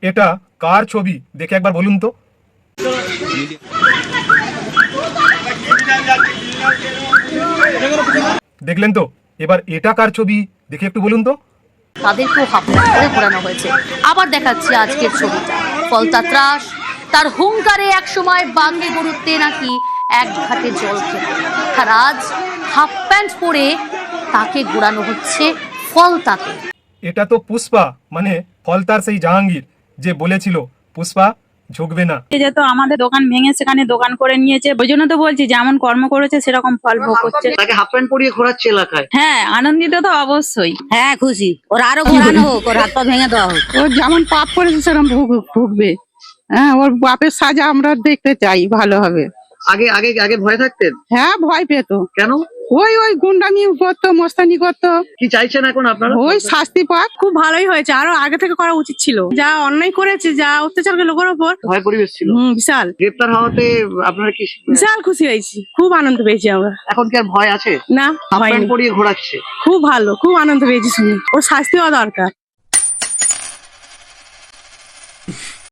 এটা কার ছবি দেখে একবার বলুন তো। দেখলেন তো, এবার এটা কার ছবি দেখে একটু বলুন তো। তাদেরকেও হাফড়া করে ঘোরানো হয়েছে। আবার দেখাচ্ছি আজকের ছবিটা। ফলতা ত্রাস, তার হুঙ্কারে একসময় বাঙ্গে গরুতে নাকি এক ঘাটে জল খেত, আর আজ হাফ প্যান্ট পরে তাকে ঘোরানো হচ্ছে ফলতাতে। এটা তো পুষ্পা, মানে ফলতার সেই জাহাঙ্গীর যে বলেছিল পুষ্পা ঝুঁকবে না। যেহেতু আমাদের দোকান ভেঙে সেখানে দোকান করে নিয়েছে, ওই জন্য তো বলছি যেমন কর্ম করেছে সেরকম ফল ভোগ করছে। তাকে হাফ প্যান্ট পরিয়ে ঘোরাচ্ছে এলাকায়। হ্যাঁ, আনন্দিত তো অবশ্যই। হ্যাঁ খুশি, ওর আরো ঘোরানো হোক, ওর হাত পা ভেঙে দেওয়া হোক। ও যেমন পাপ করেছে সেরকম ভুগবে। হ্যাঁ, ওর বাপের সাজা আমরা দেখতে চাই, ভালো হবে। আগে আগে আগে ভয় থাকতেন? হ্যাঁ, ভয় পেত। কেন? ওই গুন্ডামি করতো, মস্তানি করতো। কি চাইছেন এখন আপনারা? ওই শাস্তি পাক। খুব ভালোই হয়েছে, আরো আগে থেকে করা উচিত ছিল। যা অন্যায় করেছে, যা অত্যাচার লোকের ওপর, ভয় পরিবেশ ছিল। বিশাল গ্রেপ্তার হওয়াতে আপনারা কি বিশাল খুশি হয়েছি, খুব আনন্দ পেয়েছি আমরা। এখন কি আর ভয় আছে? না, হাফ প্যান্ট হয়নি। পরিয়ে ঘোরাচ্ছে। খুব ভালো, খুব আনন্দ পেয়েছি শুনে। ওর শাস্তি হওয়া দরকার।